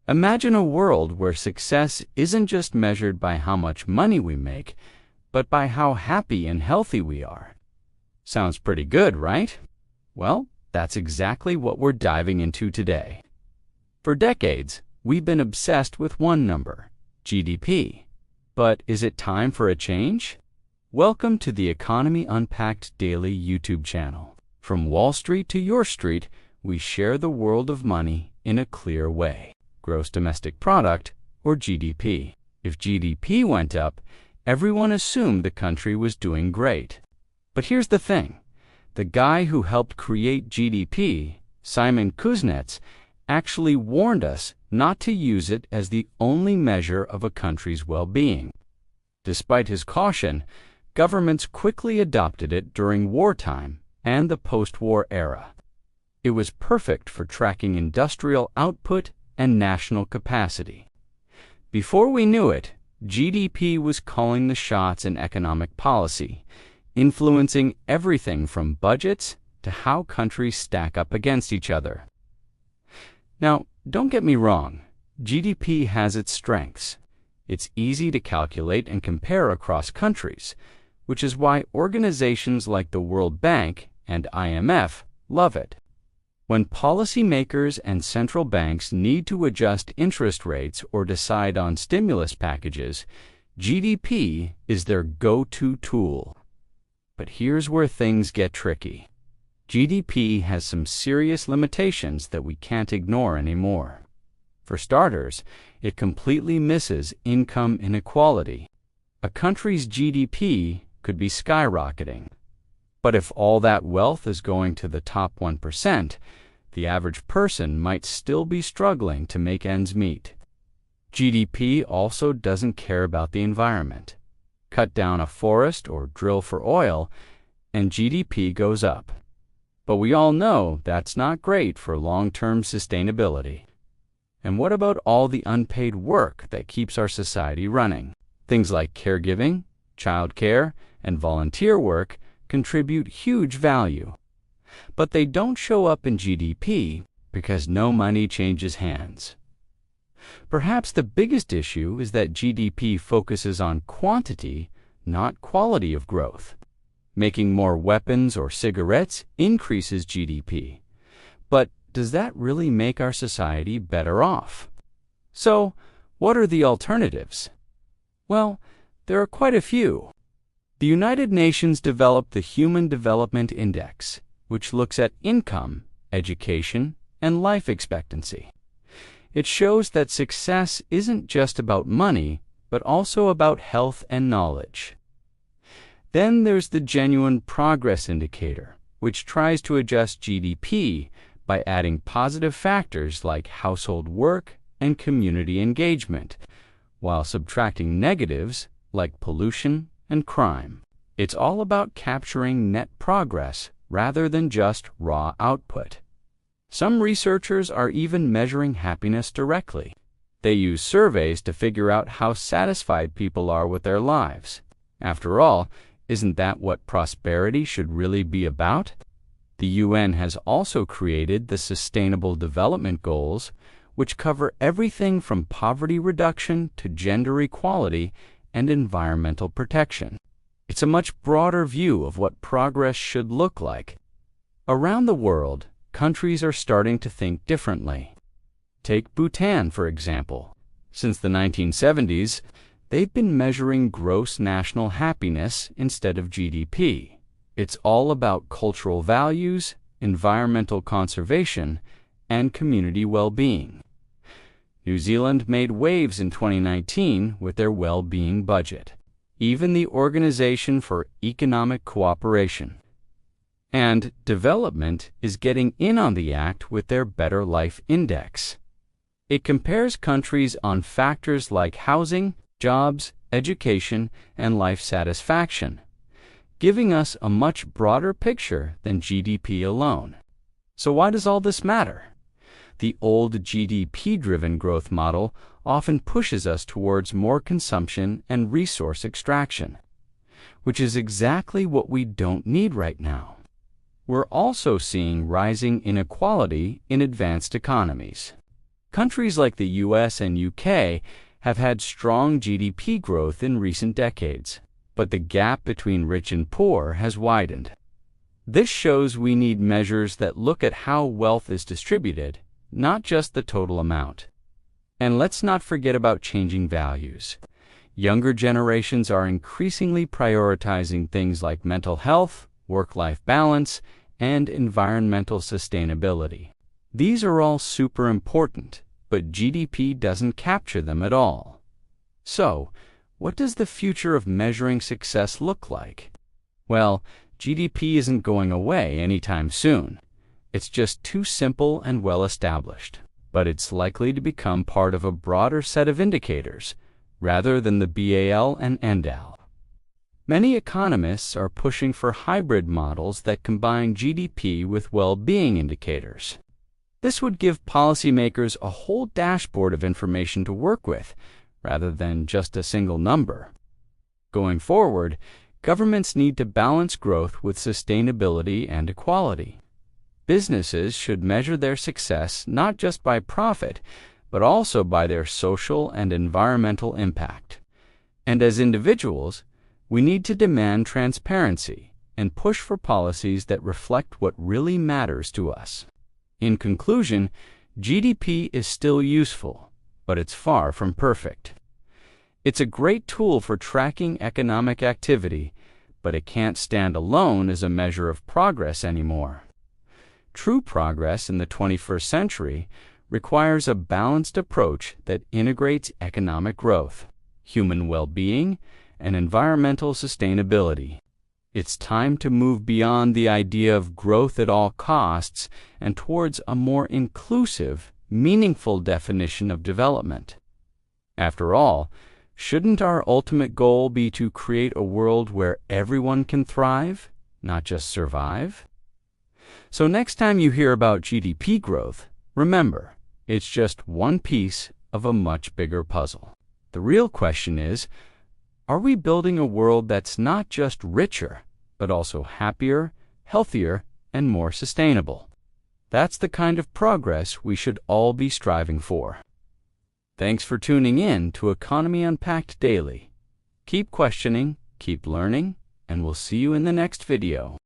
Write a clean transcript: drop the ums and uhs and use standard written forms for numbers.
Imagine a world where success isn't just measured by how much money we make, but by how happy and healthy we are. Sounds pretty good, right? Well, that's exactly what we're diving into today. For decades, we've been obsessed with one number, GDP. But is it time for a change? Welcome to the Economy Unpacked Daily YouTube channel. From Wall Street to your street, we share the world of money in a clear way. Gross domestic product, or GDP. If GDP went up, everyone assumed the country was doing great. But here's the thing. The guy who helped create GDP, Simon Kuznets, actually warned us not to use it as the only measure of a country's well-being. Despite his caution, governments quickly adopted it during wartime and the post-war era. It was perfect for tracking industrial output and national capacity. Before we knew it, GDP was calling the shots in economic policy, influencing everything from budgets to how countries stack up against each other. Now, don't get me wrong, GDP has its strengths. It's easy to calculate and compare across countries, which is why organizations like the World Bank and IMF love it. When policymakers and central banks need to adjust interest rates or decide on stimulus packages, GDP is their go-to tool. But here's where things get tricky. GDP has some serious limitations that we can't ignore anymore. For starters, it completely misses income inequality. A country's GDP could be skyrocketing. But if all that wealth is going to the top 1%, the average person might still be struggling to make ends meet. GDP also doesn't care about the environment. Cut down a forest or drill for oil, and GDP goes up. But we all know that's not great for long-term sustainability. And what about all the unpaid work that keeps our society running? Things like caregiving, childcare, and volunteer work contribute huge value. But they don't show up in GDP because no money changes hands. Perhaps the biggest issue is that GDP focuses on quantity, not quality of growth. Making more weapons or cigarettes increases GDP. But does that really make our society better off? So, what are the alternatives? Well, there are quite a few. The United Nations developed the Human Development Index, which looks at income, education, and life expectancy. It shows that success isn't just about money, but also about health and knowledge. Then there's the Genuine Progress Indicator, which tries to adjust GDP by adding positive factors like household work and community engagement, while subtracting negatives like pollution and crime. It's all about capturing net progress rather than just raw output. Some researchers are even measuring happiness directly. They use surveys to figure out how satisfied people are with their lives. After all, isn't that what prosperity should really be about? The UN has also created the Sustainable Development Goals, which cover everything from poverty reduction to gender equality and environmental protection. It's a much broader view of what progress should look like. Around the world, countries are starting to think differently. Take Bhutan, for example. Since the 1970s, they've been measuring gross national happiness instead of GDP. It's all about cultural values, environmental conservation, and community well-being. New Zealand made waves in 2019 with their well-being budget. Even the Organization for Economic Cooperation and Development is getting in on the act with their Better Life Index. It compares countries on factors like housing, jobs, education, and life satisfaction, giving us a much broader picture than GDP alone. So why does all this matter? The old GDP-driven growth model often pushes us towards more consumption and resource extraction, which is exactly what we don't need right now. We're also seeing rising inequality in advanced economies. Countries like the US and UK have had strong GDP growth in recent decades, but the gap between rich and poor has widened. This shows we need measures that look at how wealth is distributed, not just the total amount. And let's not forget about changing values. Younger generations are increasingly prioritizing things like mental health, work-life balance, and environmental sustainability. These are all super important, but GDP doesn't capture them at all. So, what does the future of measuring success look like? Well, GDP isn't going away anytime soon. It's just too simple and well established, but it's likely to become part of a broader set of indicators, rather than the BAL and NDAL. Many economists are pushing for hybrid models that combine GDP with well-being indicators. This would give policymakers a whole dashboard of information to work with, rather than just a single number. Going forward, governments need to balance growth with sustainability and equality. Businesses should measure their success not just by profit, but also by their social and environmental impact. And as individuals, we need to demand transparency and push for policies that reflect what really matters to us. In conclusion, GDP is still useful, but it's far from perfect. It's a great tool for tracking economic activity, but it can't stand alone as a measure of progress anymore. True progress in the 21st century requires a balanced approach that integrates economic growth, human well-being, and environmental sustainability. It's time to move beyond the idea of growth at all costs and towards a more inclusive, meaningful definition of development. After all, shouldn't our ultimate goal be to create a world where everyone can thrive, not just survive? So next time you hear about GDP growth, remember, it's just one piece of a much bigger puzzle. The real question is, are we building a world that's not just richer, but also happier, healthier, and more sustainable? That's the kind of progress we should all be striving for. Thanks for tuning in to Economy Unpacked Daily. Keep questioning, keep learning, and we'll see you in the next video.